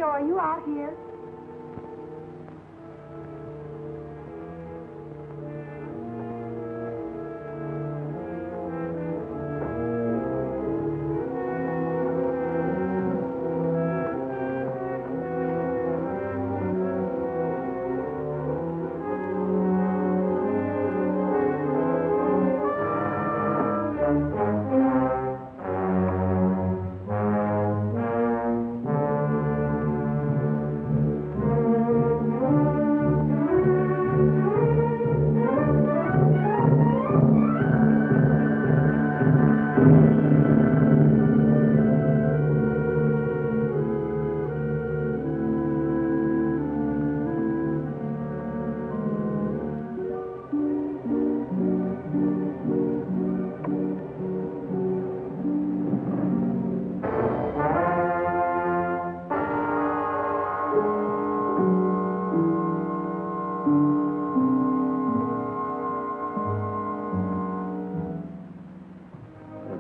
Are you out here?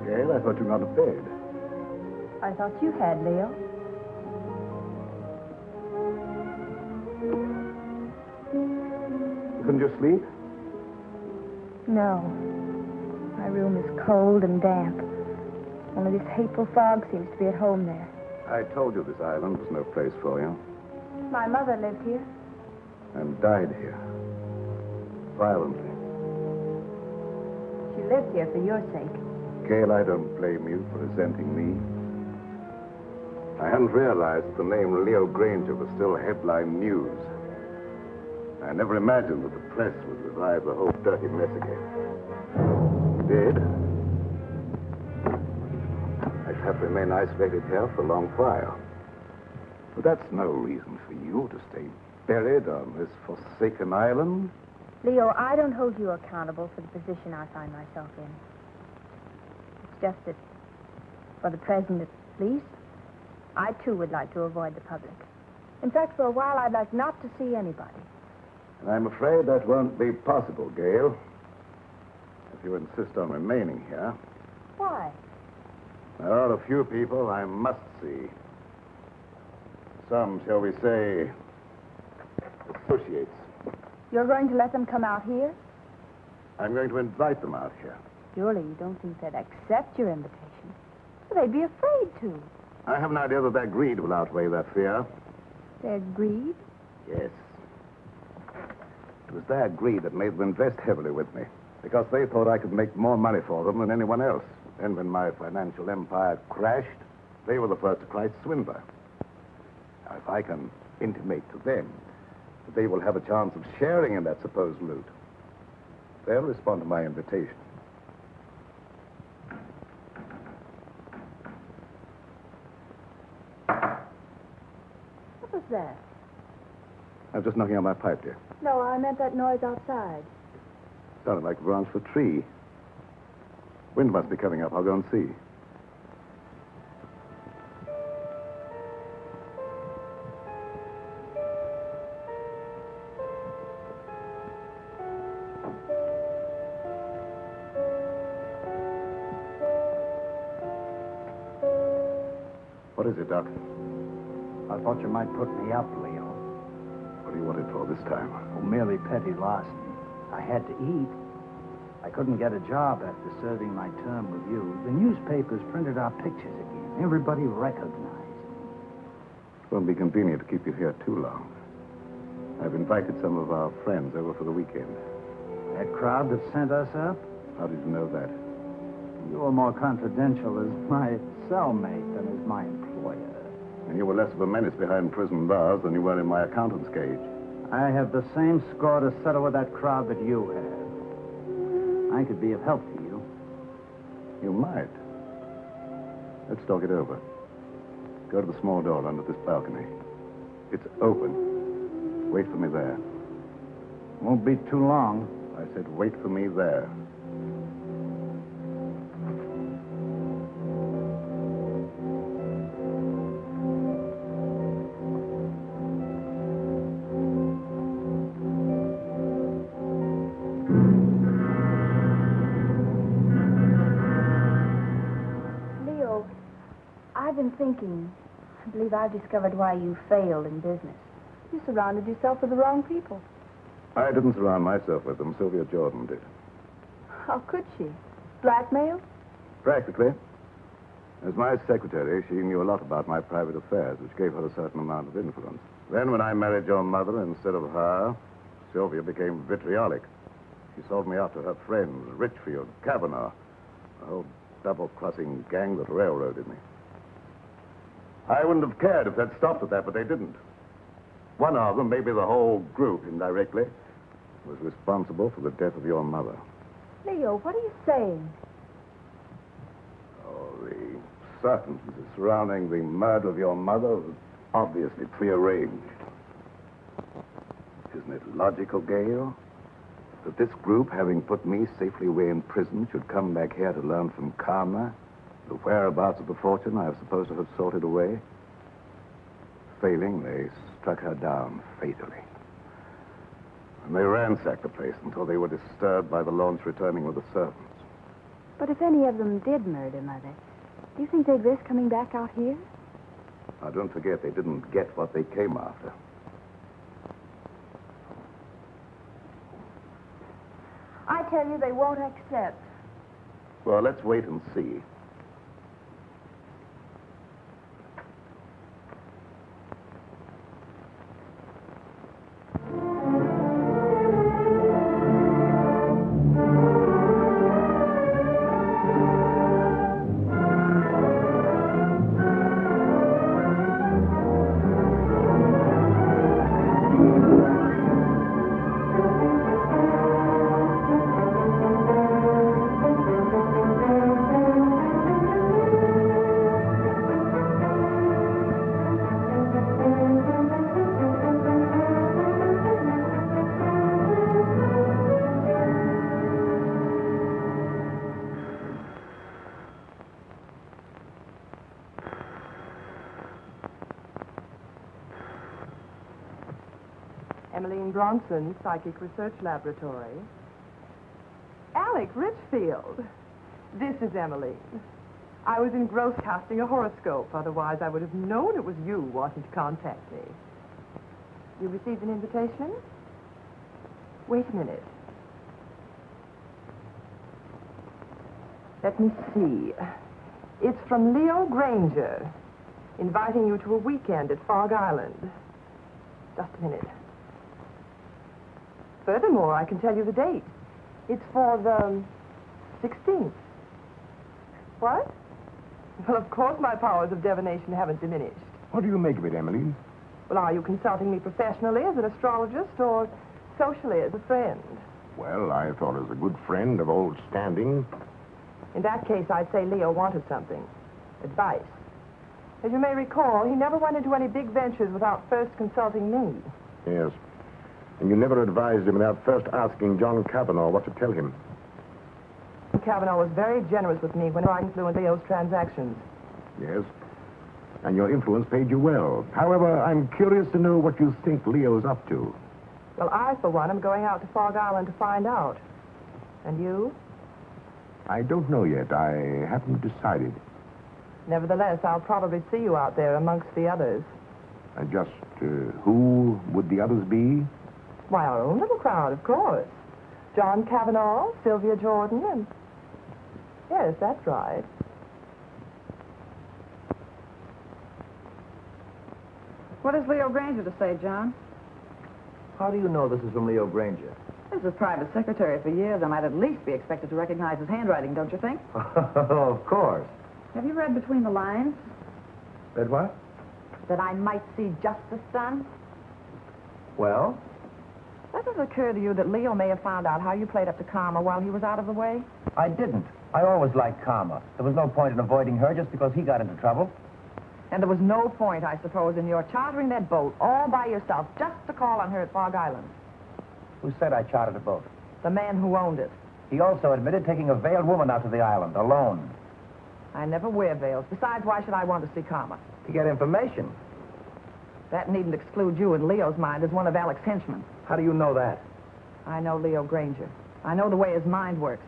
Gail, I thought you were not bed. I thought you had, Leo. Couldn't you sleep? No. My room is cold and damp. Only this hateful fog seems to be at home there. I told you this island was no place for you. My mother lived here. And died here. Violently. She lived here for your sake. Gail, I don't blame you for resenting me. I hadn't realized the name Leo Granger was still headline news. I never imagined that the press would revive the whole dirty mess again. It did. I shall have to remain isolated here for a long while. But that's no reason for you to stay buried on this forsaken island. Leo, I don't hold you accountable for the position I find myself in. It's just that, for the present at least, I too would like to avoid the public. In fact, for a while, I'd like not to see anybody. And I'm afraid that won't be possible, Gail. If you insist on remaining here. Why? There are a few people I must see. Some, shall we say, associates. You're going to let them come out here? I'm going to invite them out here. Surely you don't think they'd accept your invitation. Well, they'd be afraid to. I have an idea that their greed will outweigh that fear. Their greed? Yes. It was their greed that made them invest heavily with me, because they thought I could make more money for them than anyone else. And when my financial empire crashed, they were the first to cry swindler. Now, if I can intimate to them that they will have a chance of sharing in that supposed loot, they'll respond to my invitation. that? I'm just knocking on my pipe, dear. No, I meant that noise outside. Sounded like the branch of a tree. Wind must be coming up. I'll go and see. What is it, Doc? I thought you might put me up, Leo. What do you want it for this time? Oh, merely petty larceny. I had to eat. I couldn't get a job after serving my term with you. The newspapers printed our pictures again. Everybody recognized me. It won't be convenient to keep you here too long. I've invited some of our friends over for the weekend. That crowd that sent us up? How did you know that? You were more confidential as my cellmate than as my employer. And you were less of a menace behind prison bars than you were in my accountant's cage. I have the same score to settle with that crowd that you have. I could be of help to you. You might. Let's talk it over. Go to the small door under this balcony. It's open. Wait for me there. Won't be too long. I said wait for me there. I've been thinking. I believe I've discovered why you failed in business. You surrounded yourself with the wrong people. I didn't surround myself with them. Sylvia Jordan did. How could she? Blackmail? Practically. As my secretary, she knew a lot about my private affairs, which gave her a certain amount of influence. Then when I married your mother instead of her, Sylvia became vitriolic. She sold me out to her friends, Ritchfield, Kavanaugh, a whole double-crossing gang that railroaded me. I wouldn't have cared if they'd stopped at that, but they didn't. One of them, maybe the whole group indirectly, was responsible for the death of your mother. Leo, what are you saying? Oh, the circumstances surrounding the murder of your mother was obviously prearranged. Isn't it logical, Gail, that this group, having put me safely away in prison, should come back here to learn from Karma the whereabouts of the fortune I was supposed to have sorted away? Failing, they struck her down fatally. And they ransacked the place until they were disturbed by the launch returning with the servants. But if any of them did murder Mother, do you think they'd risk coming back out here? Now, don't forget, they didn't get what they came after. I tell you, they won't accept. Well, let's wait and see. Emiline Bronson, Psychic Research Laboratory. Alec, Ritchfield. This is Emiline. I was engrossed casting a horoscope. Otherwise, I would have known it was you wanting to contact me. You received an invitation? Wait a minute. Let me see. It's from Leo Granger, inviting you to a weekend at Fog Island. Just a minute. Furthermore, I can tell you the date. It's for the 16th. What? Well, of course my powers of divination haven't diminished. What do you make of it, Emily? Well, are you consulting me professionally as an astrologist or socially as a friend? Well, I thought as a good friend of old standing. In that case, I'd say Leo wanted something. Advice. As you may recall, he never went into any big ventures without first consulting me. Yes. And you never advised him without first asking John Kavanaugh what to tell him. Kavanaugh was very generous with me when I influenced Leo's transactions. Yes. And your influence paid you well. However, I'm curious to know what you think Leo's up to. Well, I, for one, am going out to Fog Island to find out. And you? I don't know yet. I haven't decided. Nevertheless, I'll probably see you out there amongst the others. Just who would the others be? Why, our own little crowd, of course. John Kavanaugh, Sylvia Jordan, and... Yes, that's right. What has Leo Granger to say, John? How do you know this is from Leo Granger? This is private secretary for years. I might at least be expected to recognize his handwriting, don't you think? Of course. Have you read between the lines? Read what? That I might see justice done? Well? Does it occur to you that Leo may have found out how you played up to Karma while he was out of the way? I didn't. I always liked Karma. There was no point in avoiding her just because he got into trouble. And there was no point, I suppose, in your chartering that boat all by yourself just to call on her at Fog Island. Who said I chartered a boat? The man who owned it. He also admitted taking a veiled woman out to the island, alone. I never wear veils. Besides, why should I want to see Karma? To get information. That needn't exclude you in Leo's mind as one of Alec's henchmen. How do you know that? I know Leo Granger. I know the way his mind works.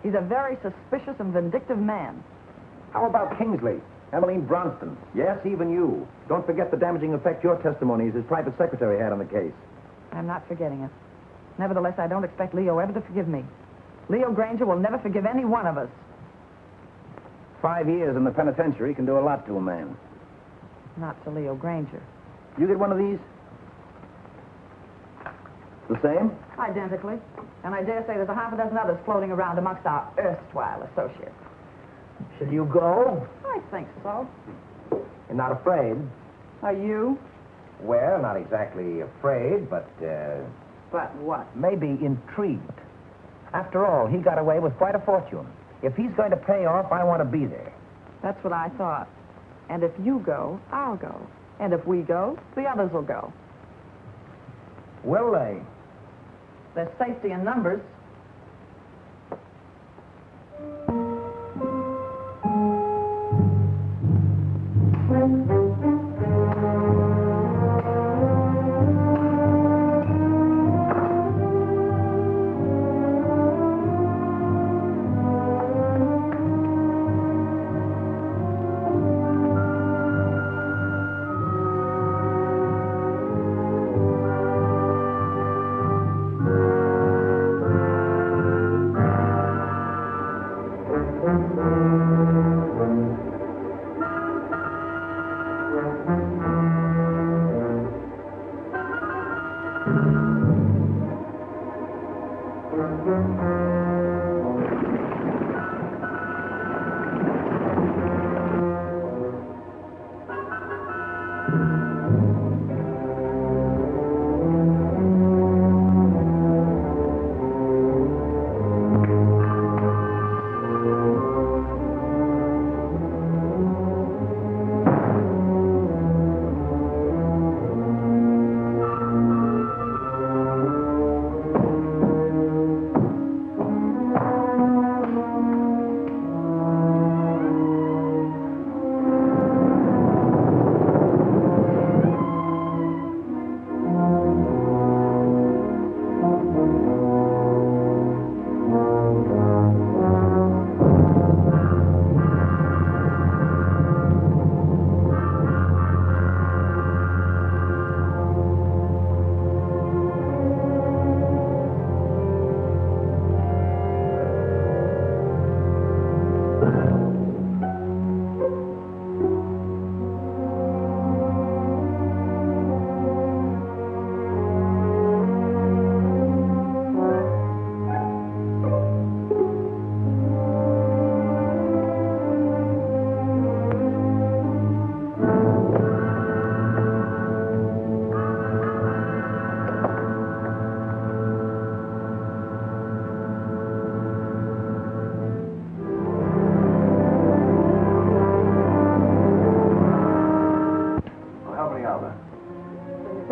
He's a very suspicious and vindictive man. How about Kingsley? Emiline Bronson? Yes, even you. Don't forget the damaging effect your testimony as his private secretary had on the case. I'm not forgetting it. Nevertheless, I don't expect Leo ever to forgive me. Leo Granger will never forgive any one of us. 5 years in the penitentiary can do a lot to a man. Not to Leo Granger. You get one of these? The same? Identically. And I dare say there's a half a dozen others floating around amongst our erstwhile associates. Should you go? I think so. You're not afraid? Are you? Well, not exactly afraid, but, But what? maybe intrigued. After all, he got away with quite a fortune. If he's going to pay off, I want to be there. That's what I thought. And if you go, I'll go. And if we go, the others will go. Will they? There's safety in numbers.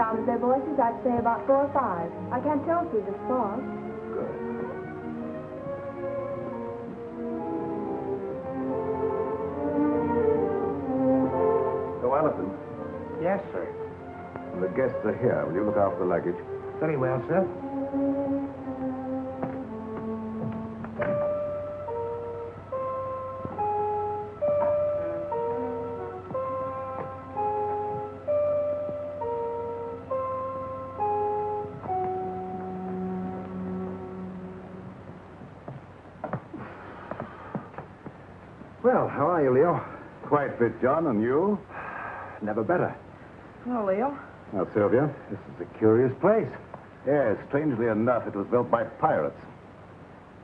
sound of their voices, I'd say about 4 or 5. I can't tell through this fog. Good. So, Allerton, Yes, sir. the guests are here. Will you look after the luggage? Very well, sir. Well, how are you, Leo? Quite fit, John, and you? Never better. Hello, Leo. Now, Sylvia? This is a curious place. Yes, strangely enough, it was built by pirates.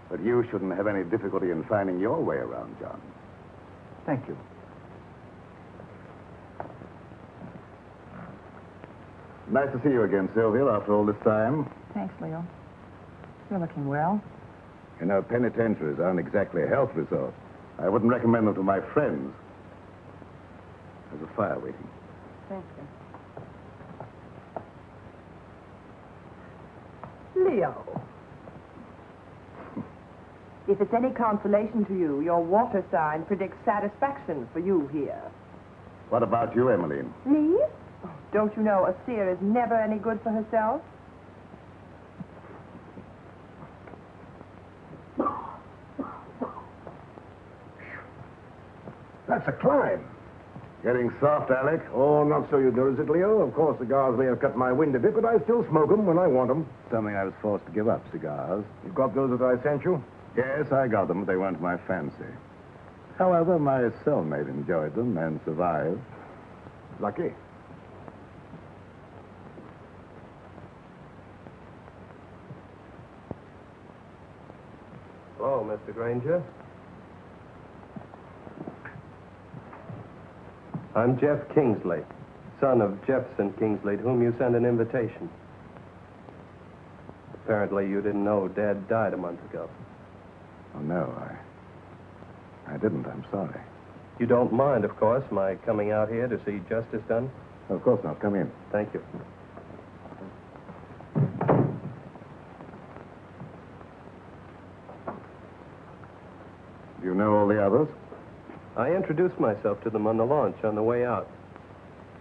But you shouldn't have any difficulty in finding your way around, John. Thank you. Nice to see you again, Sylvia, after all this time. Thanks, Leo. You're looking well. You know, penitentiaries aren't exactly a health resort. I wouldn't recommend them to my friends. There's a fire waiting. Thank you. Leo. If it's any consolation to you, your water sign predicts satisfaction for you here. What about you, Emiline? Me? Oh, don't you know a seer is never any good for herself? That's a climb. Getting soft, Alec? Oh, not so you notice it, Leo. Of course, cigars may have cut my wind a bit, but I still smoke them when I want them. Something I was forced to give up, cigars. You got those that I sent you? Yes, I got them, but they weren't my fancy. However, my cellmate enjoyed them and survived. Lucky. Hello, Mr. Granger. I'm Jeff Kingsley, son of Jefferson Kingsley, to whom you sent an invitation. Apparently, you didn't know Dad died a month ago. Oh, no, I didn't. I'm sorry. You don't mind, of course, my coming out here to see justice done? Of course not. Come in. Thank you. Do you know all the others? I introduced myself to them on the launch on the way out.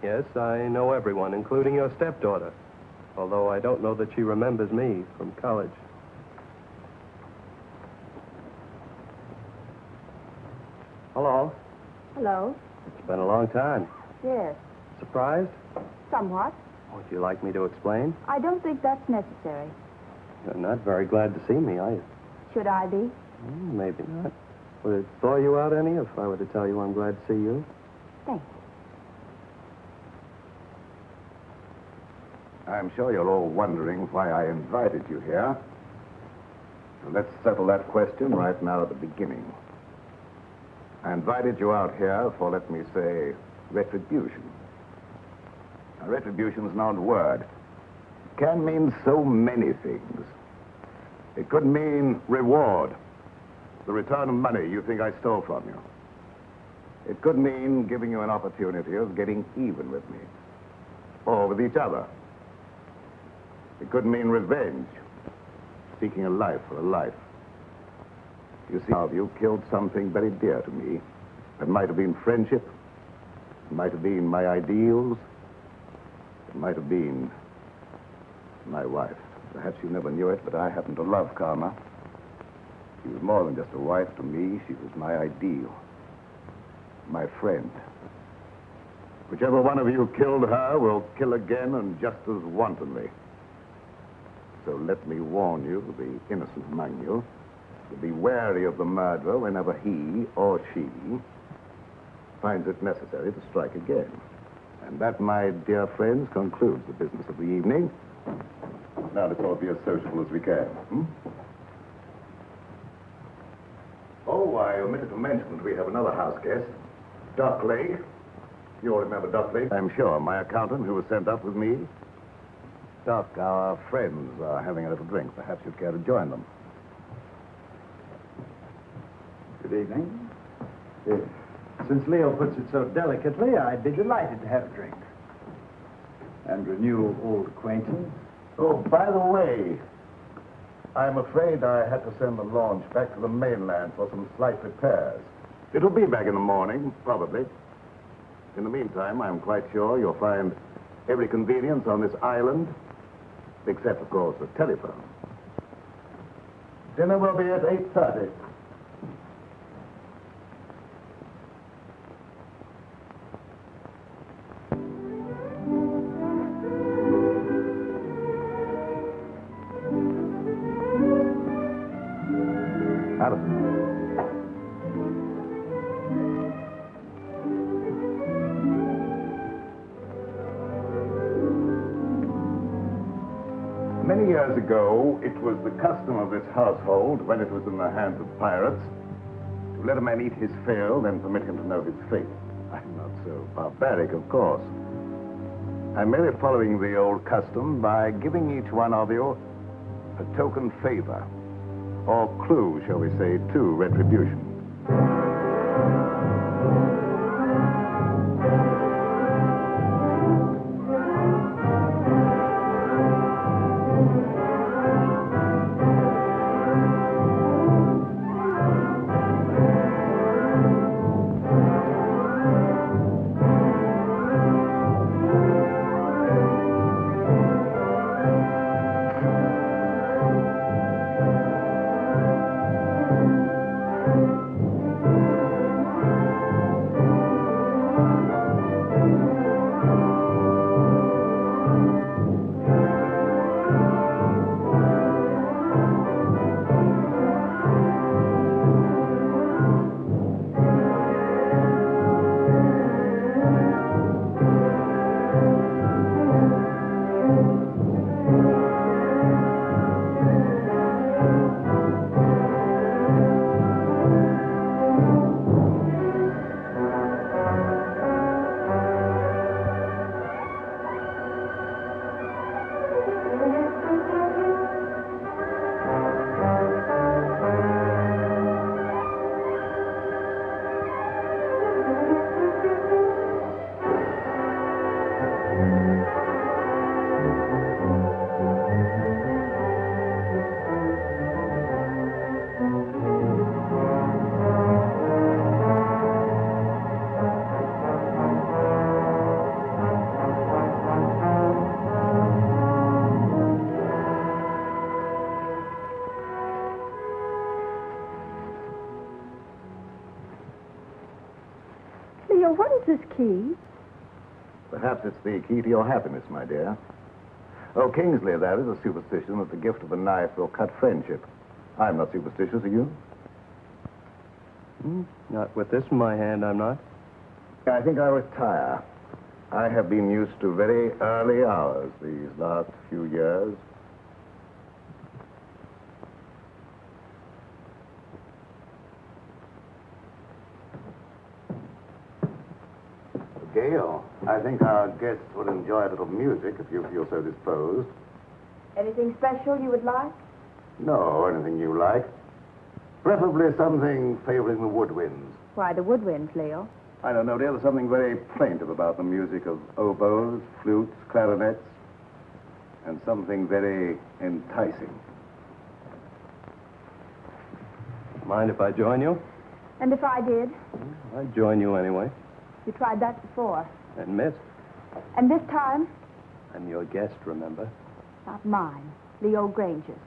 Yes, I know everyone, including your stepdaughter, although I don't know that she remembers me from college. Hello. Hello? It's been a long time. Yes. Surprised? Somewhat. Would you like me to explain? I don't think that's necessary. You're not very glad to see me, are you? Should I be? Maybe not. Would it bore you out any if I were to tell you I'm glad to see you? Thanks. I'm sure you're all wondering why I invited you here. So let's settle that question right now at the beginning. I invited you out here for, let me say, retribution. Now, retribution is an odd word. It can mean so many things. It could mean reward, the return of money you think I stole from you. It could mean giving you an opportunity of getting even with me, or with each other. It could mean revenge, seeking a life for a life. You see, now you killed something very dear to me. It might have been friendship. It might have been my ideals. It might have been my wife. Perhaps you never knew it, but I happen to love Karma. She was more than just a wife to me. She was my ideal, my friend. Whichever one of you killed her will kill again and just as wantonly. So let me warn you, the innocent among you, to be wary of the murderer whenever he or she finds it necessary to strike again. And that, my dear friends, concludes the business of the evening. Now let's all be as sociable as we can. Oh, I omitted to mention that we have another house guest, Doc Lake. You all remember Doc Lake? I'm sure. My accountant who was sent up with me. Doc, our friends are having a little drink. Perhaps you'd care to join them. Good evening. Since Leo puts it so delicately, I'd be delighted to have a drink. And renew old acquaintance. Oh, by the way, I'm afraid I had to send the launch back to the mainland for some slight repairs. It'll be back in the morning, probably. In the meantime, I'm quite sure you'll find every convenience on this island, except, of course, the telephone. Dinner will be at 8:30. Allerton. Many years ago, it was the custom of this household, when it was in the hands of pirates, to let a man eat his fill, then permit him to know his fate. I'm not so barbaric, of course. I'm merely following the old custom by giving each one of you a token favor, or clue, shall we say, to retribution. What is this key? Perhaps it's the key to your happiness, my dear. Oh, Kingsley, that is a superstition that the gift of a knife will cut friendship. I'm not superstitious, are you? Not with this in my hand, I'm not. I think I'll retire. I have been used to very early hours these last few years. Gail, I think our guests would enjoy a little music if you feel so disposed. Anything special you would like? No, anything you like. Preferably something favoring the woodwinds. Why, the woodwinds, Leo. I don't know, dear. There's something very plaintive about the music of oboes, flutes, clarinets, and something very enticing. Mind if I join you? And if I did? I'd join you anyway. You tried that before. And missed. And this time? I'm your guest, remember? Not mine. Leo Granger's.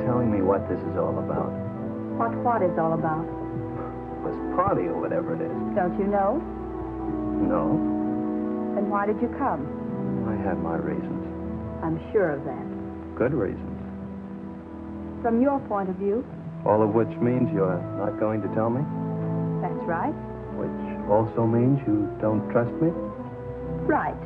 Telling me what this is all about. What is all about? This party or whatever it is. Don't you know? No. Then why did you come? I had my reasons. I'm sure of that. Good reasons. From your point of view? All of which means you're not going to tell me? That's right. Which also means you don't trust me? Right.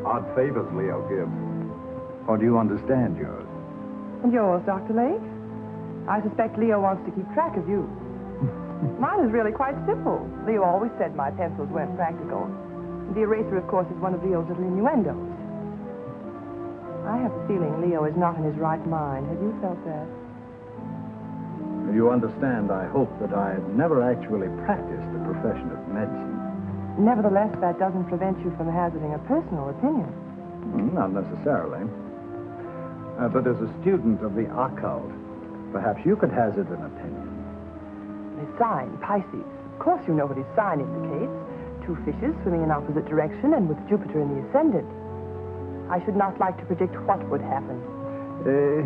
Odd favors Leo gives. Or do you understand yours? And yours, Dr. Lake? I suspect Leo wants to keep track of you. Mine is really quite simple. Leo always said my pencils weren't practical. The eraser, of course, is one of Leo's little innuendos. I have a feeling Leo is not in his right mind. Have you felt that? You understand, I hope that I've never actually practiced the profession of medicine. Nevertheless, that doesn't prevent you from hazarding a personal opinion. Not necessarily. But as a student of the occult, perhaps you could hazard an opinion. His sign, Pisces. Of course you know what his sign indicates. 2 fishes swimming in opposite direction and with Jupiter in the ascendant. I should not like to predict what would happen.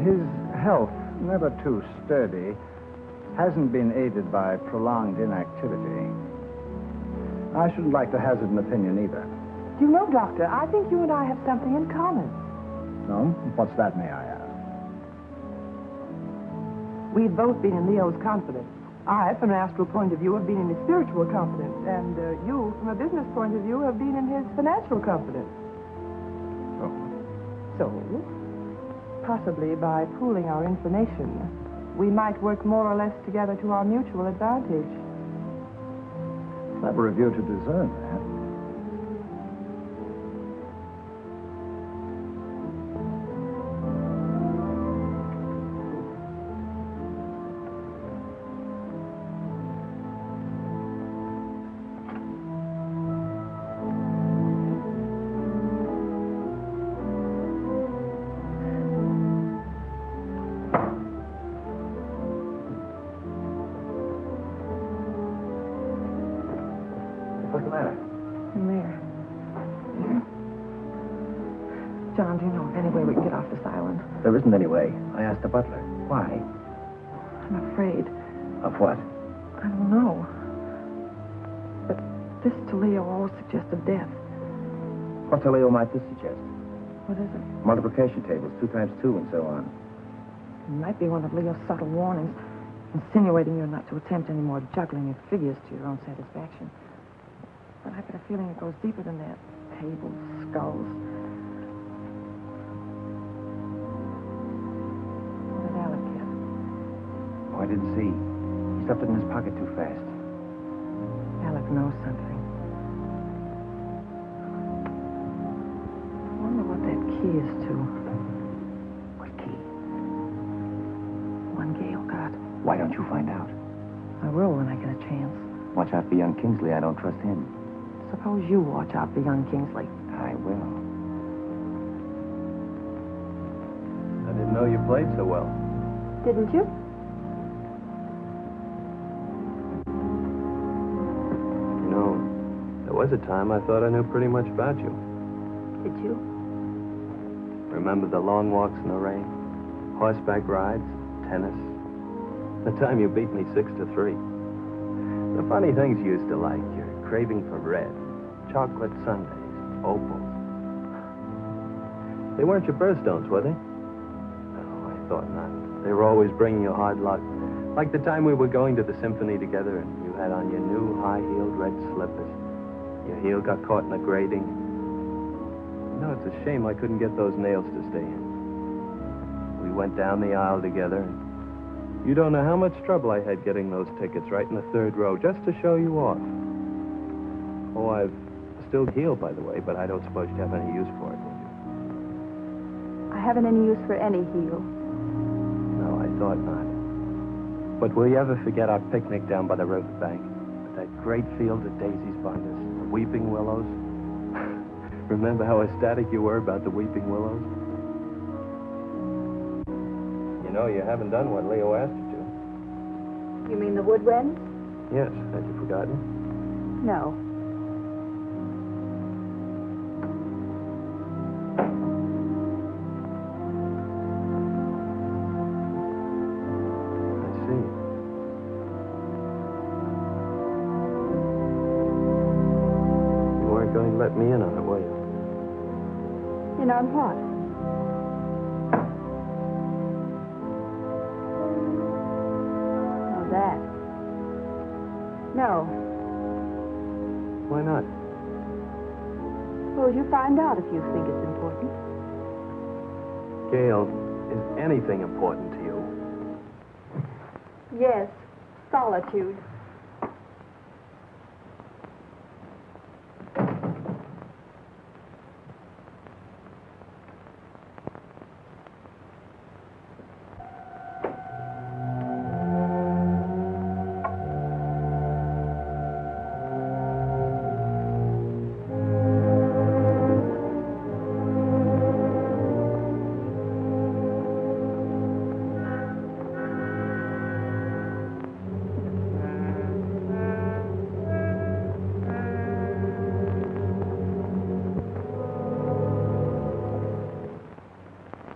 His health, never too sturdy, hasn't been aided by prolonged inactivity. I shouldn't like to hazard an opinion either. Do you know, Doctor, I think you and I have something in common. No? What's that, may I ask? We've both been in Leo's confidence. I, from an astral point of view, have been in his spiritual confidence. And you, from a business point of view, have been in his financial confidence. Oh. So, possibly by pooling our information, we might work more or less together to our mutual advantage. Clever of you to discern that. What's the matter? In there. John, do you know of any way we can get off this island? There isn't any way. I asked the butler. Why? I'm afraid. Of what? I don't know. But this to Leo always suggested death. What to Leo might this suggest? What is it? Multiplication tables, 2 times 2 and so on. It might be one of Leo's subtle warnings, insinuating you're not to attempt any more juggling of figures to your own satisfaction. But I get a feeling it goes deeper than that. Tables, skulls. What did Alec get? Oh, I didn't see. He stuffed it in his pocket too fast. Alec knows something. I wonder what that key is to. What key? One Gail got. Why don't you find out? I will when I get a chance. Watch out for young Kingsley. I don't trust him. Suppose you watch out for young Kingsley. I will. I didn't know you played so well. Didn't you? You know, there was a time I thought I knew pretty much about you. Did you? Remember the long walks in the rain? Horseback rides? Tennis? The time you beat me 6-3. The funny things you used to like. Your craving for red. Chocolate sundaes. Opals. They weren't your birthstones, were they? Oh, I thought not. They were always bringing you hard luck. Like the time we were going to the symphony together and you had on your new high-heeled red slippers. Your heel got caught in the grating. You know, it's a shame I couldn't get those nails to stay in. We went down the aisle together and you don't know how much trouble I had getting those tickets right in the 3rd row just to show you off. Oh, I've still healed, by the way, but I don't suppose you'd have any use for it, would you? I haven't any use for any heel. No, I thought not. But will you ever forget our picnic down by the riverbank? With that great field of daisies behind us, the weeping willows? Remember how ecstatic you were about the weeping willows? You know, you haven't done what Leo asked you to. You mean the woodwinds? Yes, had you forgotten? No. I see. You weren't going to let me in on it, were you? In on what? That. No. Why not? Suppose you find out if you think it's important. Gail, is anything important to you? Yes, solitude.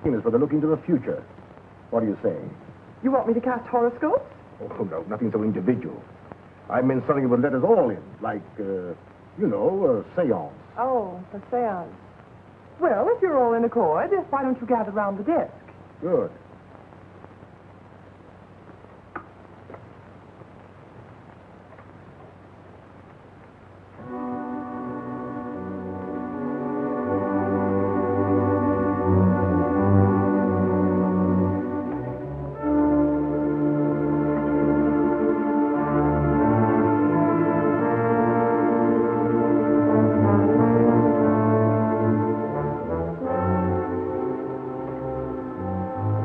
Is for the look into the future. What do you say? You want me to cast horoscopes? Oh, no, nothing so individual. I meant something that would let us all in, like, a seance. Oh, a seance. Well, if you're all in accord, why don't you gather round the desk? Good.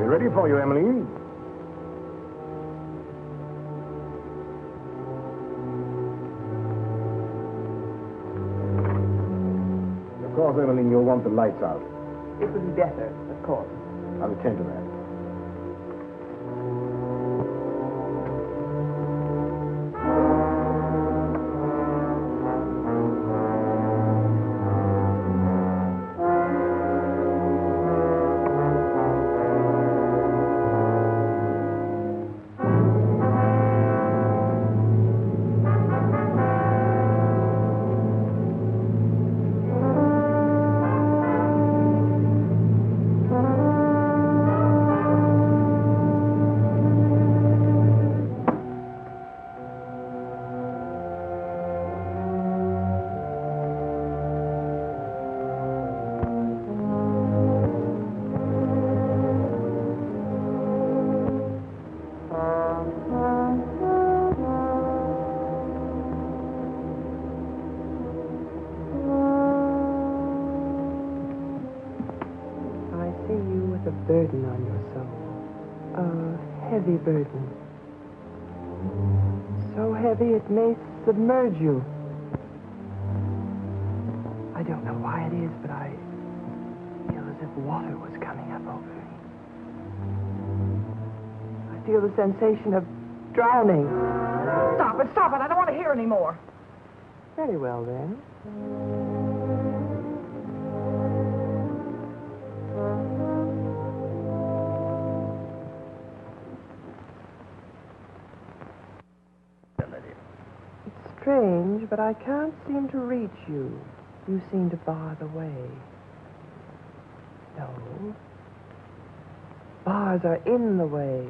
Ready for you, Emiline. Of course, Emiline, you'll want the lights out. It would be better, of course. I'll attend to that. Burden on your soul. A heavy burden. So heavy it may submerge you. I don't know why it is, but I feel as if water was coming up over me. I feel the sensation of drowning. Stop it. I don't want to hear any more. Very well, then. Strange, but I can't seem to reach you. You seem to bar the way. No. Bars are in the way.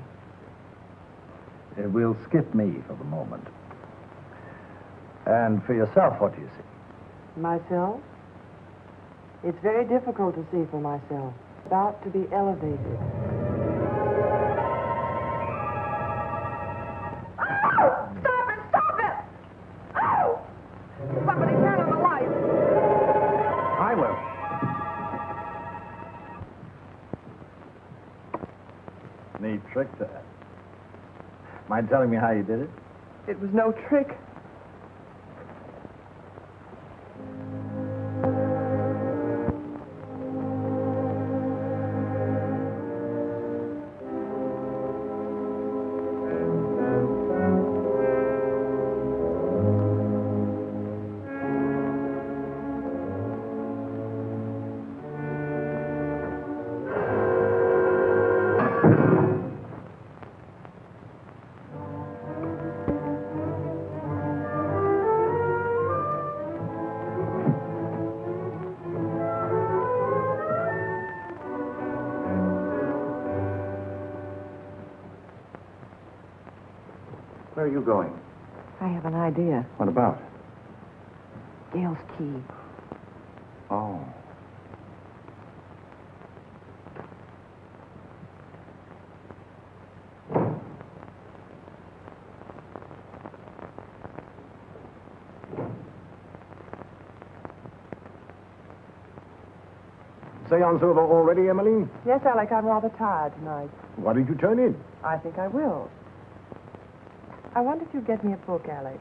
We'll skip me for the moment. And for yourself, what do you see? Myself? It's very difficult to see for myself. About to be elevated. Somebody turn on the light. I will. Neat trick that. Mind telling me how you did it? It was no trick. Where are you going? I have an idea. What about? Gail's key. Oh. Seance over already, Emiline? Yes, Alec, I'm rather tired tonight. Why did you turn in? I think I will. I wonder if you'd get me a book, Alec.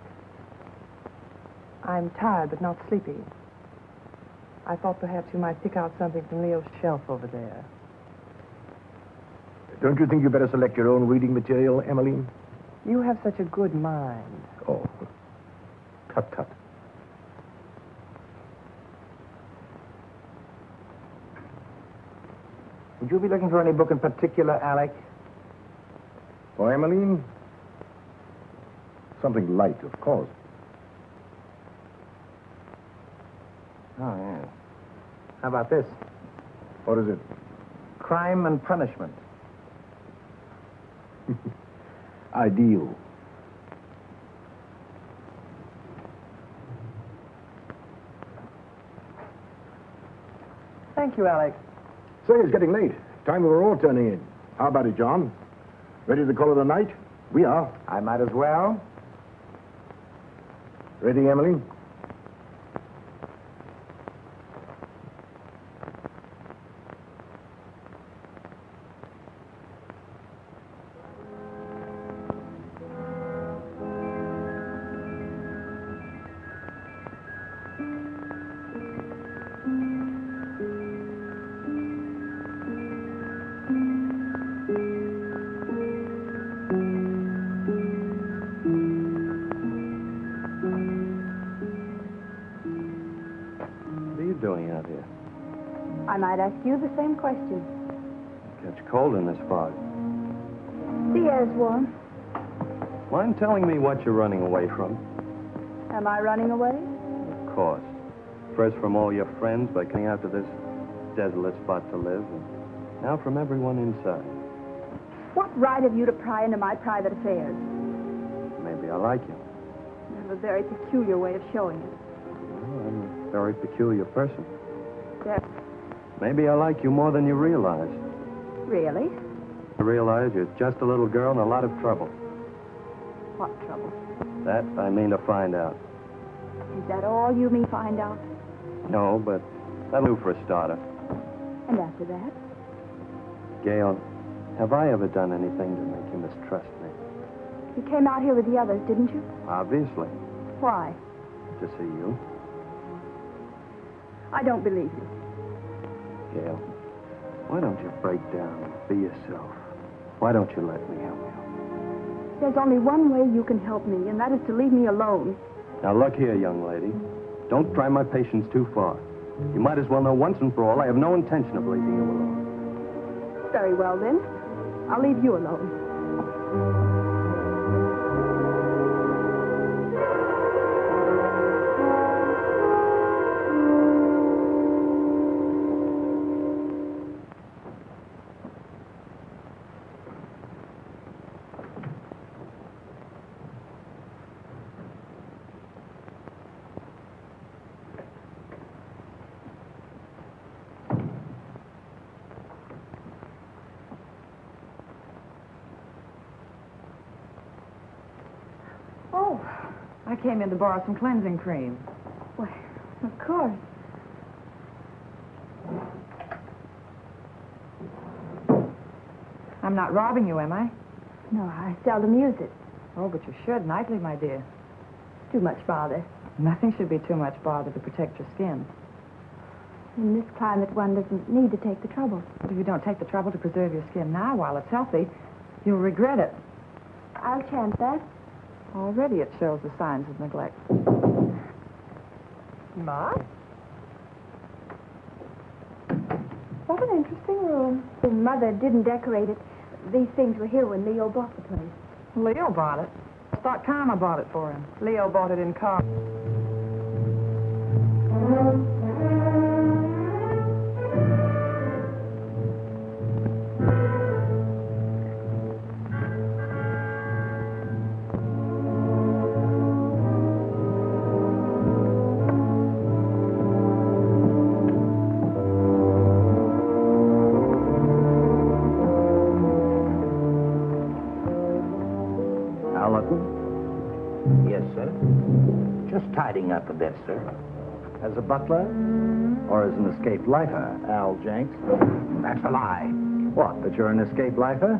I'm tired but not sleepy. I thought perhaps you might pick out something from Leo's shelf over there. Don't you think you better select your own reading material, Emiline? You have such a good mind. Oh. Tut, tut. Would you be looking for any book in particular, Alec? Oh, Emiline? Something light, of course. Oh, yes. How about this? What is it? Crime and Punishment. Ideal. Thank you, Alec. Say, it's getting late. Time we were all turning in. How about it, John? Ready to call it a night? We are. I might as well. Ready, Emily? Doing out here? I might ask you the same question. Catch cold in this fog. The air's warm. Mind telling me what you're running away from? Am I running away? Of course. First from all your friends by coming out to this desolate spot to live, and now from everyone inside. What right have you to pry into my private affairs? Maybe I like you. You have a very peculiar way of showing it. Well, I'm a very peculiar person. Yes. Maybe I like you more than you realize. Really? I realize you're just a little girl in a lot of trouble. What trouble? That I mean to find out. Is that all you mean find out? No, but that'll do for a starter. And after that? Gail, have I ever done anything to make you mistrust me? You came out here with the others, didn't you? Obviously. Why? To see you. I don't believe you. Gail, why don't you break down and be yourself? Why don't you let me help you? There's only one way you can help me, and that is to leave me alone. Now, look here, young lady. Don't try my patience too far. You might as well know once and for all I have no intention of leaving you alone. Very well, then. I'll leave you alone. I came in to borrow some cleansing cream. Why, of course. I'm not robbing you, am I? No, I seldom use it. Oh, but you should nightly, my dear. Too much bother. Nothing should be too much bother to protect your skin. In this climate, one doesn't need to take the trouble. But if you don't take the trouble to preserve your skin now while it's healthy, you'll regret it. I'll chance that. Already it shows the signs of neglect. Ma? What an interesting room. His mother didn't decorate it. These things were here when Leo bought the place. Leo bought it. I thought Karma bought it for him. Leo bought it in car. starting up for that, sir. As a butler? Or as an escaped lifer, Al Jenks? That's a lie. What, that you're an escaped lifer?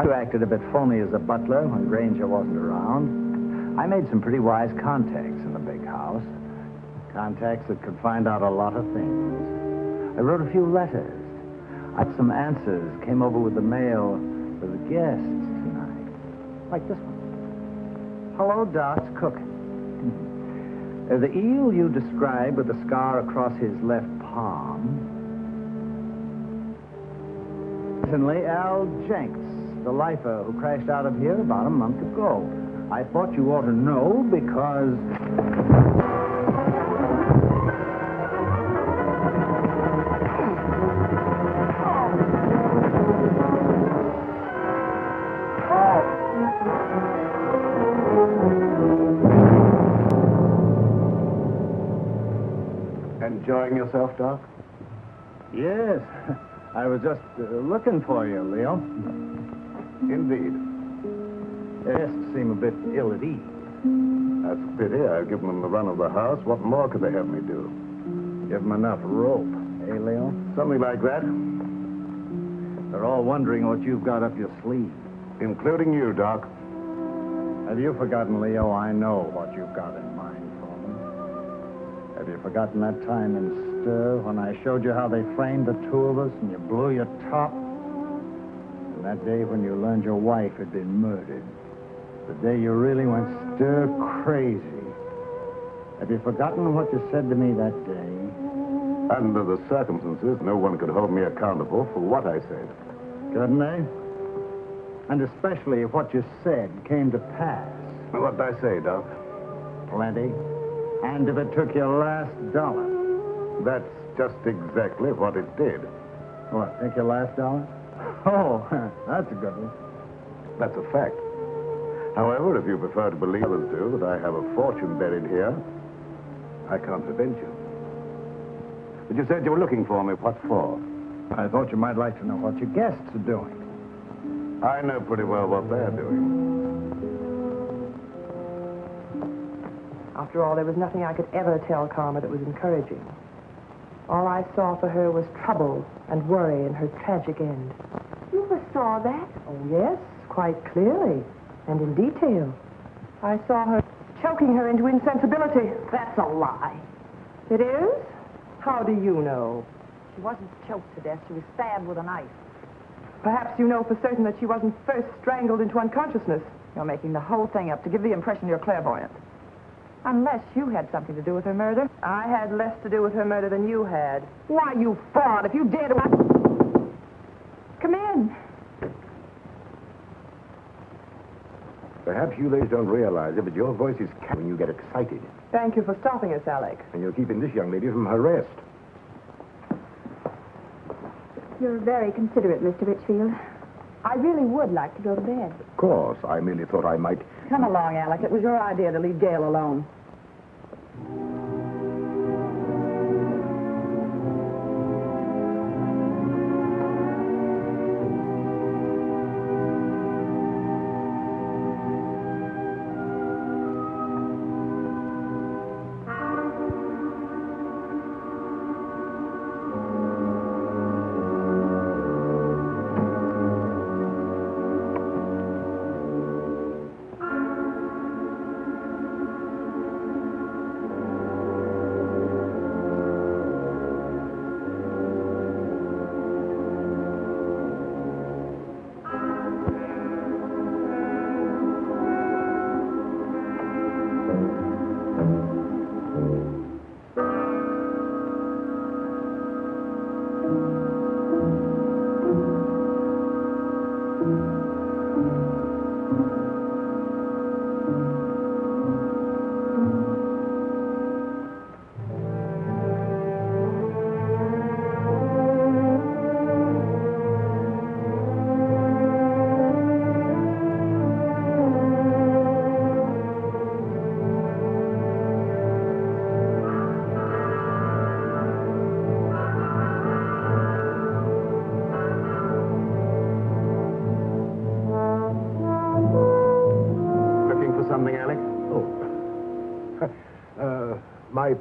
You acted a bit phony as a butler when Granger wasn't around. I made some pretty wise contacts in the big house. Contacts that could find out a lot of things. I wrote a few letters. I had some answers, came over with the mail for the guests tonight. Like this one. Hello, Doc's cooking. The eel you described with the scar across his left palm. Recently, Al Jenks, the lifer who crashed out of here about a month ago. I thought you ought to know because... Enjoying yourself, Doc? Yes. I was just looking for you, Leo. Indeed. Guests seem a bit ill at ease. That's a pity. I've given them the run of the house. What more could they have me do? Give them enough rope, eh, Leo? Something like that. They're all wondering what you've got up your sleeve. Including you, Doc. Have you forgotten, Leo? I know what you've got in mind for me. Have you forgotten that time in Stir when I showed you how they framed the two of us and you blew your top? And that day when you learned your wife had been murdered. The day you really went stir crazy. Have you forgotten what you said to me that day? Under the circumstances, no one could hold me accountable for what I said. Couldn't they? And especially if what you said came to pass. What did I say, Doc? Plenty. And if it took your last dollar. That's just exactly what it did. What, take your last dollar? Oh, that's a good one. That's a fact. However, if you prefer to believe others do that I have a fortune buried here, I can't prevent you. But you said you were looking for me. What for? I thought you might like to know what your guests are doing. I know pretty well what they're doing. After all, there was nothing I could ever tell Karma that was encouraging. All I saw for her was trouble and worry and her tragic end. You foresaw that? Oh, yes, quite clearly and in detail. I saw her choking her into insensibility. That's a lie. It is? How do you know? She wasn't choked to death. She was stabbed with a knife. Perhaps you know for certain that she wasn't first strangled into unconsciousness. You're making the whole thing up to give the impression you're clairvoyant. Unless you had something to do with her murder. I had less to do with her murder than you had. Why, you fraud. If you dare to... Come in. Perhaps you ladies don't realize it, but your voice is when you get excited. Thank you for stopping us, Alec. And you're keeping this young lady from arrest. You're very considerate, Mr. Ritchfield. I really would like to go to bed. Of course, I merely thought I might... Come along, Alec. It was your idea to leave Gail alone.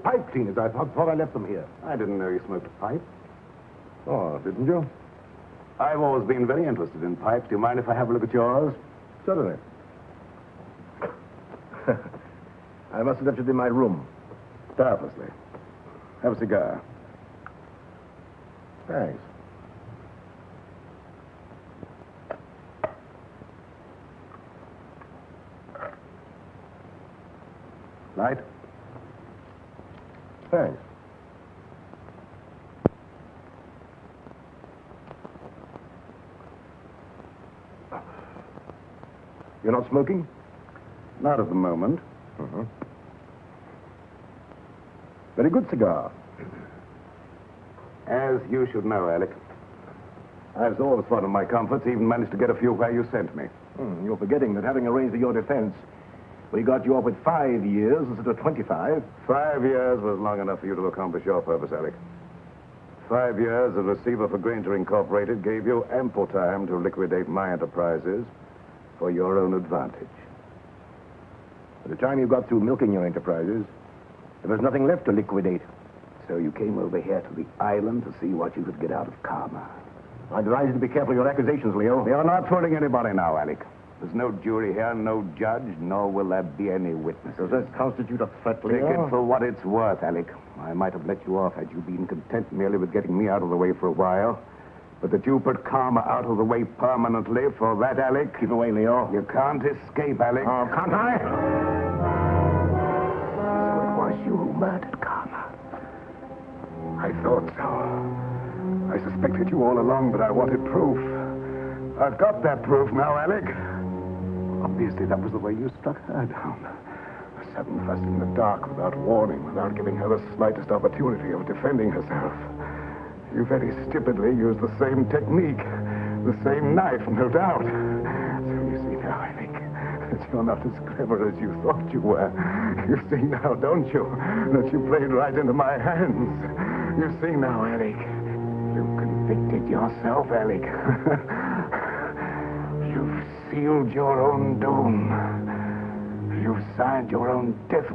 pipe cleaners. I thought I left them here. I didn't know you smoked a pipe. Oh, didn't you? I've always been very interested in pipes. Do you mind if I have a look at yours? Certainly. I must have left it in my room. Doubtlessly. Have a cigar. Thanks. Light? Thanks. You're not smoking? Not at the moment. Uh-huh. Very good cigar. As you should know, Alec. I've always thought of my comforts, even managed to get a few where you sent me. You're forgetting that having arranged for your defense, we got you off with 5 years instead of 25. 5 years was long enough for you to accomplish your purpose, Alec. 5 years as receiver for Granger Incorporated gave you ample time to liquidate my enterprises for your own advantage. By the time you got through milking your enterprises, there was nothing left to liquidate. So you came over here to the island to see what you could get out of karma. I advise you to be careful of your accusations, Leo. You're not fooling anybody now, Alec. There's no jury here, no judge, nor will there be any witnesses. Does that constitute a threat, Leo? Take it for what it's worth, Alec. I might have let you off had you been content merely with getting me out of the way for a while. But that you put karma out of the way permanently, for that, Alec... Keep away, Leo. You can't escape, Alec. Oh, can't I? So it was you who murdered karma. I thought so. I suspected you all along, but I wanted proof. I've got that proof now, Alec. Obviously, that was the way you struck her down. A sudden fuss in the dark, without warning, without giving her the slightest opportunity of defending herself. You very stupidly used the same technique. The same knife, no doubt. So you see now, Alec, that you're not as clever as you thought you were. You see now, don't you, that you played right into my hands. You see now, Alec. You convicted yourself, Alec. You've sealed your own doom. You've signed your own death.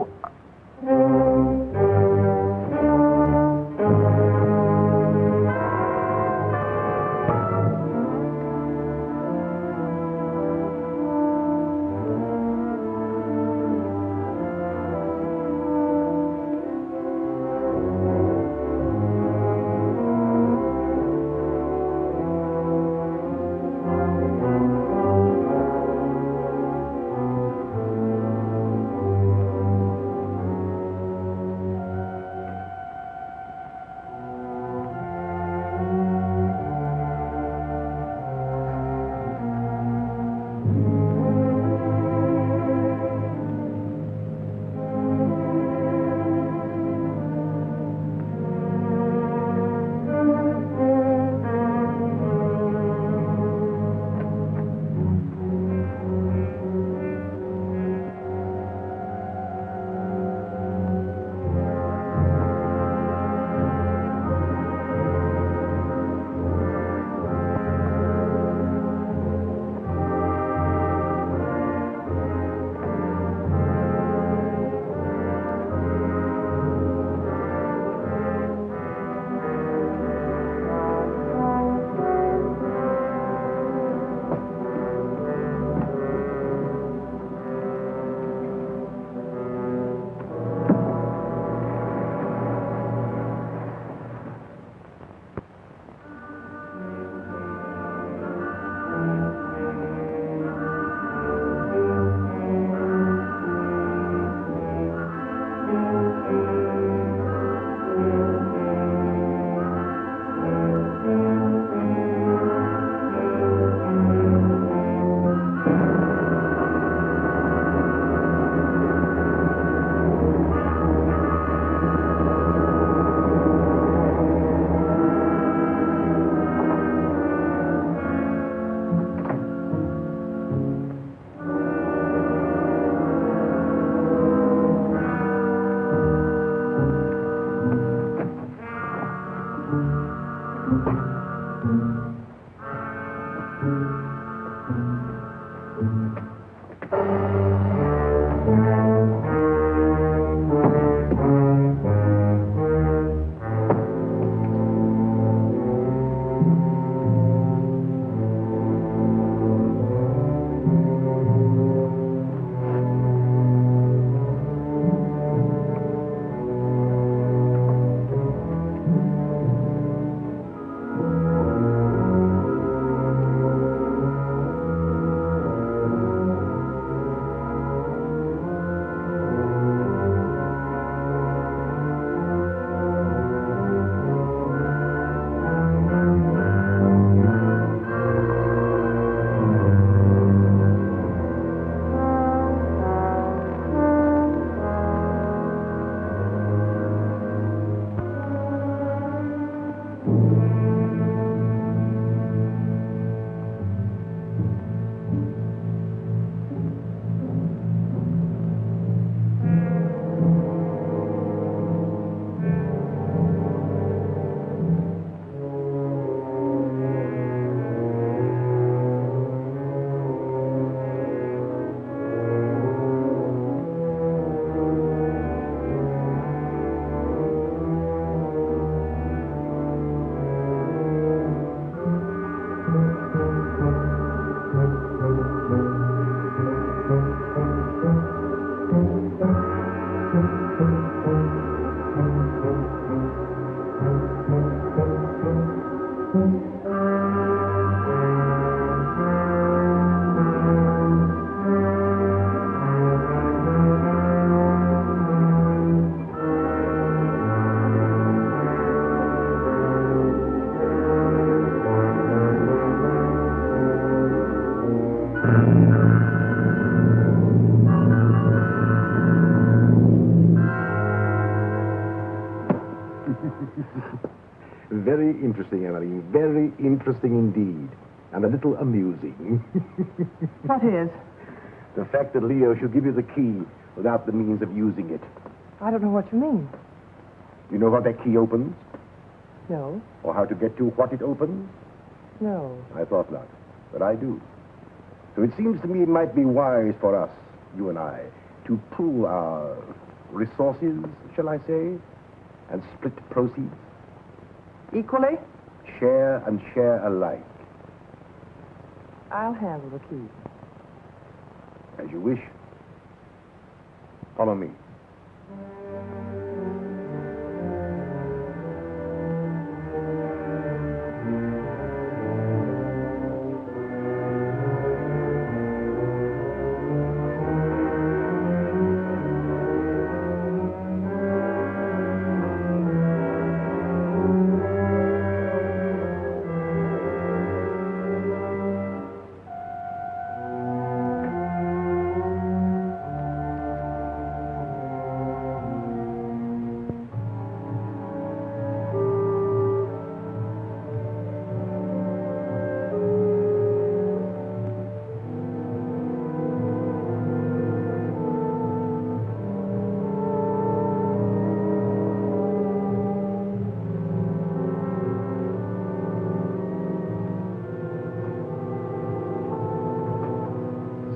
Very interesting, Emiline. Very interesting indeed. And a little amusing. What is? The fact that Leo should give you the key without the means of using it. I don't know what you mean. You know what that key opens? No. Or how to get to what it opens? No. I thought not. But I do. So it seems to me it might be wise for us, you and I, to pool our resources, shall I say, and split proceeds. Equally? Share and share alike. I'll handle the key. As you wish. Follow me.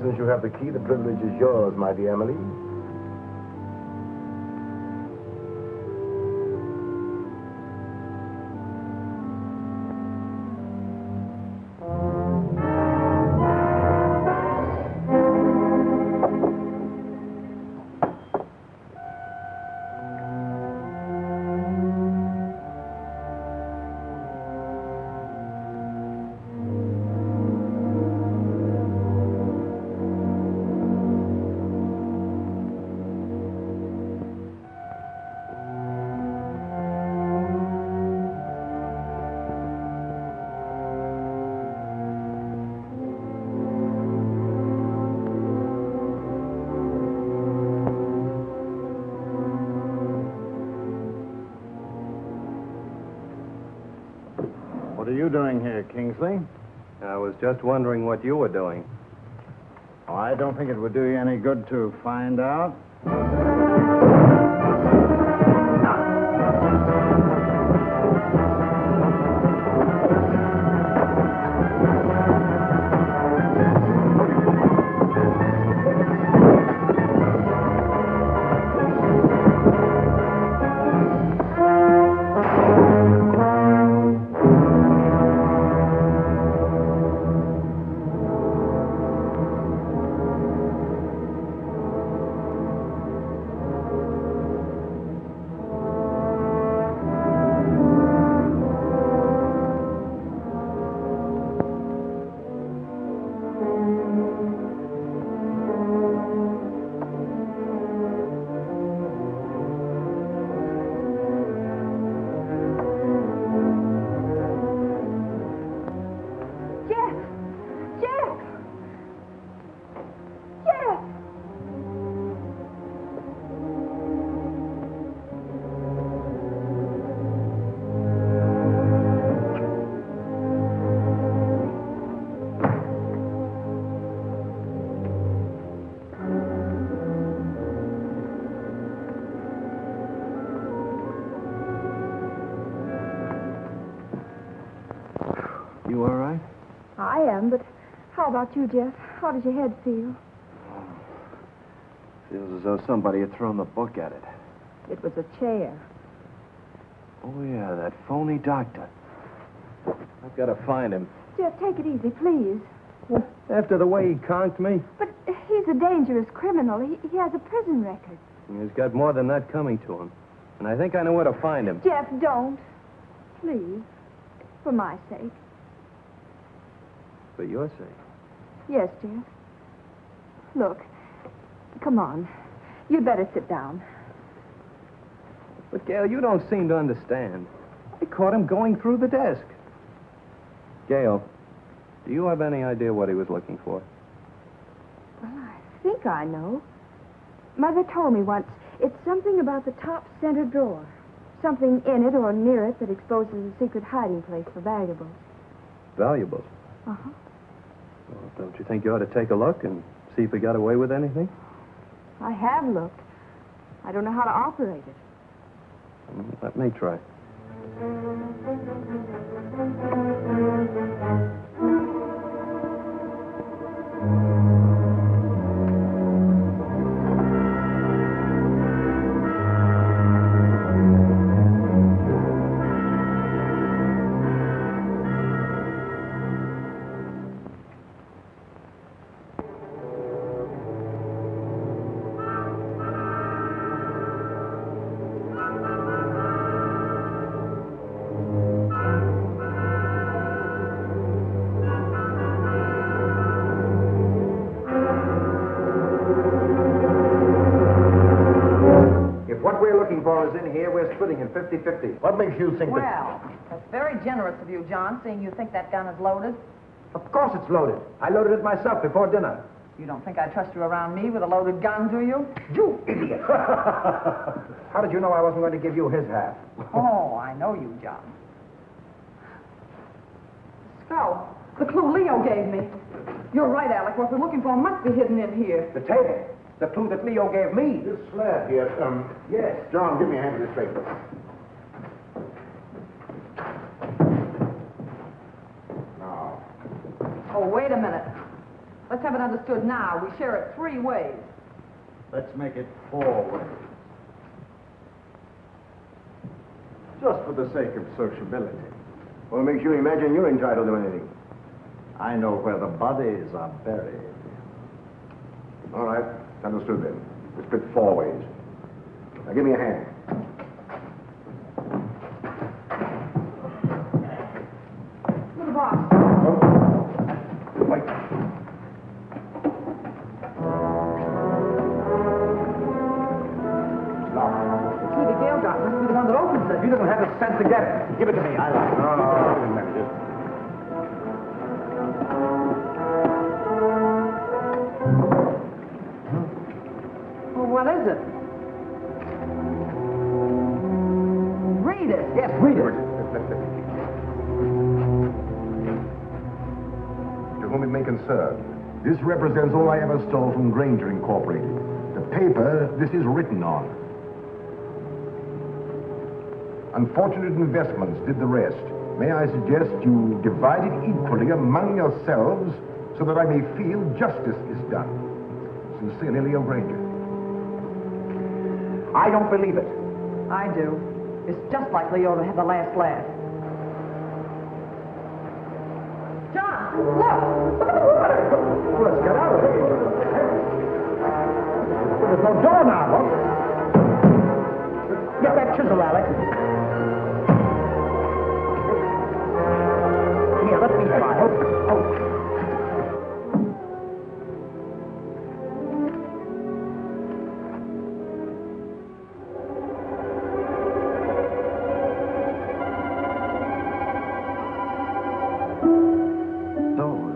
Since you have the key, the privilege is yours, my dear Emily. What are you doing here, Kingsley? I was just wondering what you were doing. Oh, I don't think it would do you any good to find out. You all right? I am, but how about you, Jeff? How does your head feel? Feels as though somebody had thrown the book at it. It was a chair. Oh, yeah, that phony doctor. I've got to find him. Jeff, take it easy, please. After the way he conked me, But he's a dangerous criminal. He has a prison record. he's got more than that coming to him. And I think I know where to find him. Jeff, don't. Please. For my sake. For your sake. Yes, Jeff. Look. Come on. You'd better sit down. But, Gail, you don't seem to understand. I caught him going through the desk. Gail, do you have any idea what he was looking for? Well, I think I know. Mother told me once. It's something about the top center drawer. Something in it or near it that exposes a secret hiding place for valuables. Valuables? Uh-huh. Well, don't you think you ought to take a look and see if we got away with anything? I have looked. I don't know how to operate it. Let me try. Is in here, we're splitting it 50-50. What makes you think Well, that's very generous of you, John, seeing you think that gun is loaded. Of course it's loaded. I loaded it myself before dinner. You don't think I trust you around me with a loaded gun, do you? You idiot! How did you know I wasn't going to give you his half? Oh, I know you, John. Skull, the clue Leo gave me. You're right, Alec. What we're looking for must be hidden in here. The table. The clue that Leo gave me. This slab here, yes. John, give me a hand with this paper. Now. Oh, wait a minute. Let's have it understood now. We share it 3 ways. Let's make it 4 ways. Just for the sake of sociability. What makes you imagine you're entitled to anything? I know where the bodies are buried. All right. Understood then. We split 4 ways. Now give me a hand. Little box. Oh. Wait. The key that Gail got must be the one that opens it. He doesn't have the sense to get it. Give it to me. I like it. No, wait a minute. What is it? Read it. Yes, read it. To whom it may concern, this represents all I ever stole from Granger Incorporated. The paper this is written on. Unfortunate investments did the rest. May I suggest you divide it equally among yourselves so that I may feel justice is done. Sincerely, Leo Granger. I don't believe it. I do. It's just like Leo to have the last laugh. John, look! Look at the water! Well, let's get out of here. There's no door now. Get that chisel, Alec. Here, let me try. Oh.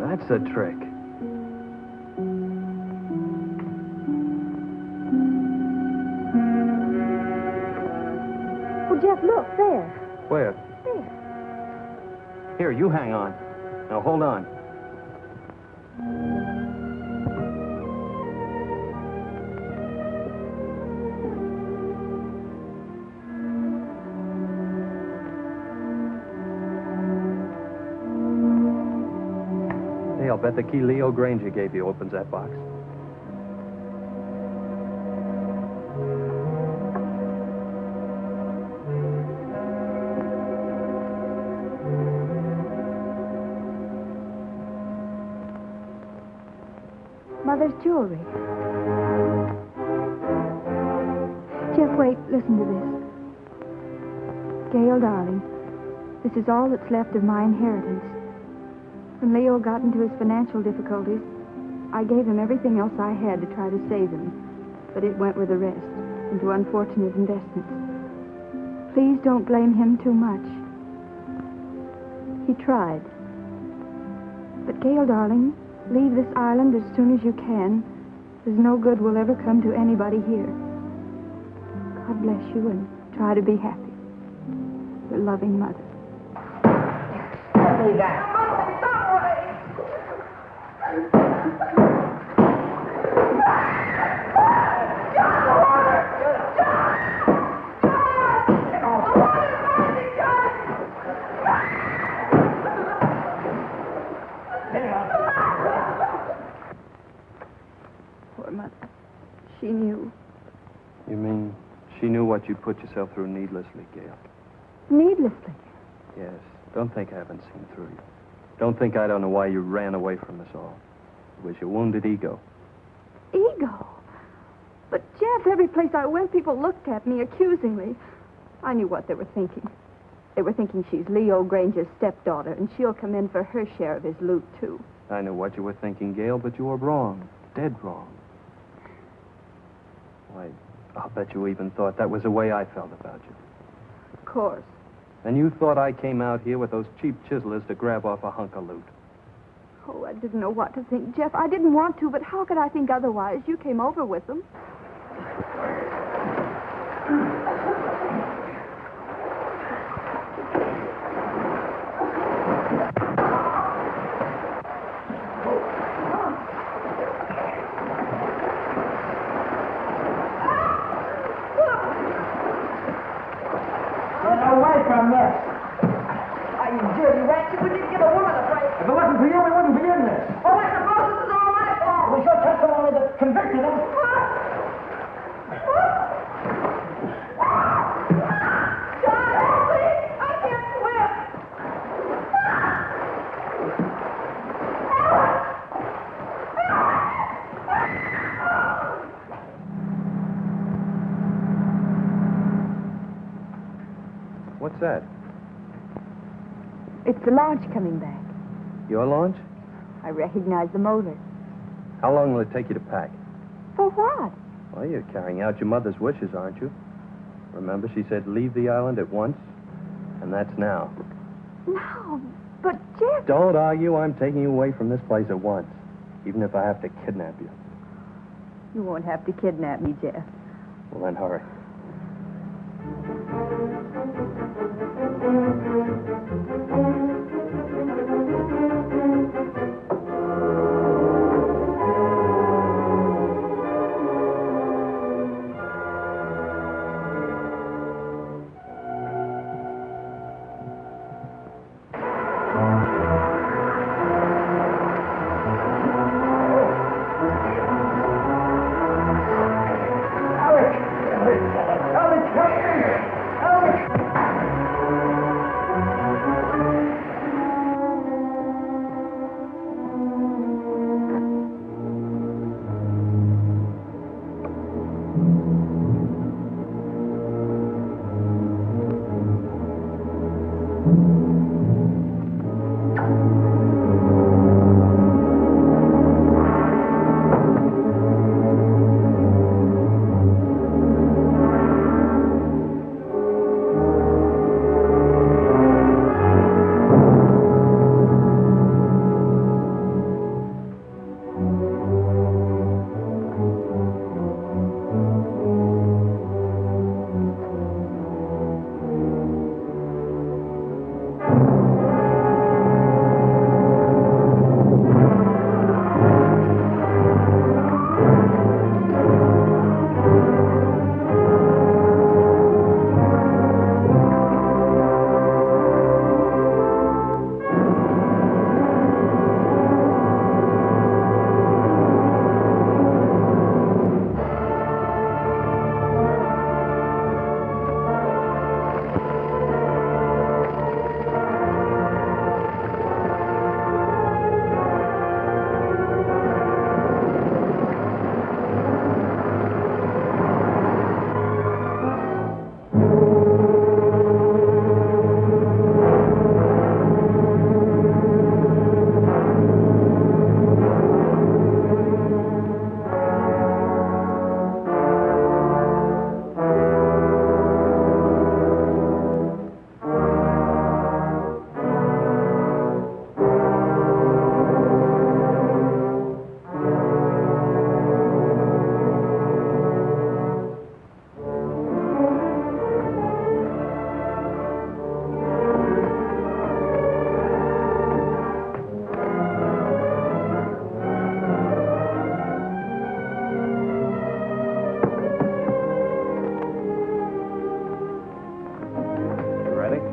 That's a trick. Oh, Jeff, look, there. Where? There. Here, you hang on. Now, hold on. I'll bet the key Leo Granger gave you opens that box. Mother's jewelry. Jeff, wait, listen to this. Gail, darling, this is all that's left of my inheritance. When Leo got into his financial difficulties, I gave him everything else I had to try to save him, but it went with the rest, into unfortunate investments. Please don't blame him too much. He tried. But Gail, darling, leave this island as soon as you can. There's no good will ever come to anybody here. God bless you, and try to be happy. Your loving mother. Let me down. Poor mother. She knew. You mean she knew what you put yourself through needlessly, Gail? Needlessly. Yes. Don't think I haven't seen through you. Don't think I don't know why you ran away from us all. It was your wounded ego. Ego? But, Jeff, every place I went, people looked at me accusingly. I knew what they were thinking. They were thinking she's Leo Granger's stepdaughter, and she'll come in for her share of his loot, too. I know what you were thinking, Gail, but you were wrong. Dead wrong. Why, I'll bet you even thought that was the way I felt about you. Of course. And you thought I came out here with those cheap chiselers to grab off a hunk of loot. Oh, I didn't know what to think, Jeff. I didn't want to, but how could I think otherwise? You came over with them. Away from this. You dirty rat, you wouldn't even give a woman a break. If it wasn't for you, we wouldn't be in this. Oh, I suppose this is all my fault. It was your testimony that convicted him. John, help me! I can't swim! What's that? It's the launch coming back. Your launch? I recognize the motor. How long will it take you to pack? For what? Well, you're carrying out your mother's wishes, aren't you? Remember, she said leave the island at once? And that's now. No, but Jeff... Don't argue. I'm taking you away from this place at once. Even if I have to kidnap you. You won't have to kidnap me, Jeff. Well, then hurry.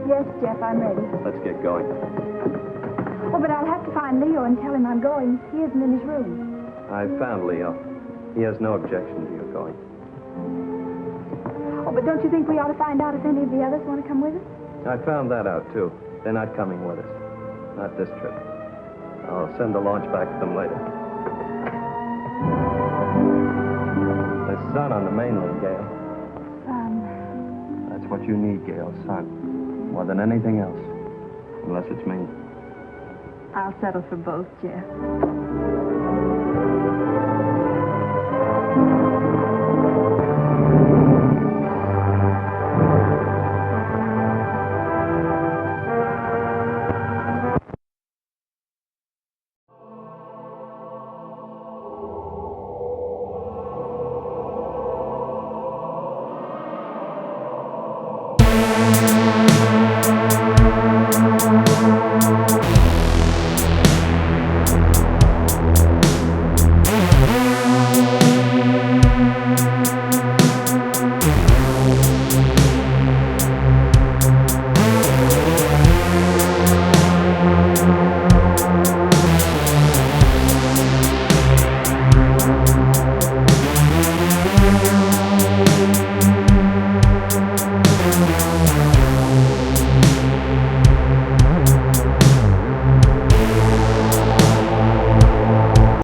Yes, Jeff, I'm ready. Let's get going. Oh, but I'll have to find Leo and tell him I'm going. He isn't in his room. I found Leo. He has no objection to you going. Oh, but don't you think we ought to find out if any of the others want to come with us? I found that out, too. They're not coming with us. Not this trip. I'll send the launch back to them later. There's sun on the mainland, Gail. That's what you need, Gail, sun. More than anything else. Unless it's me. I'll settle for both, Jeff.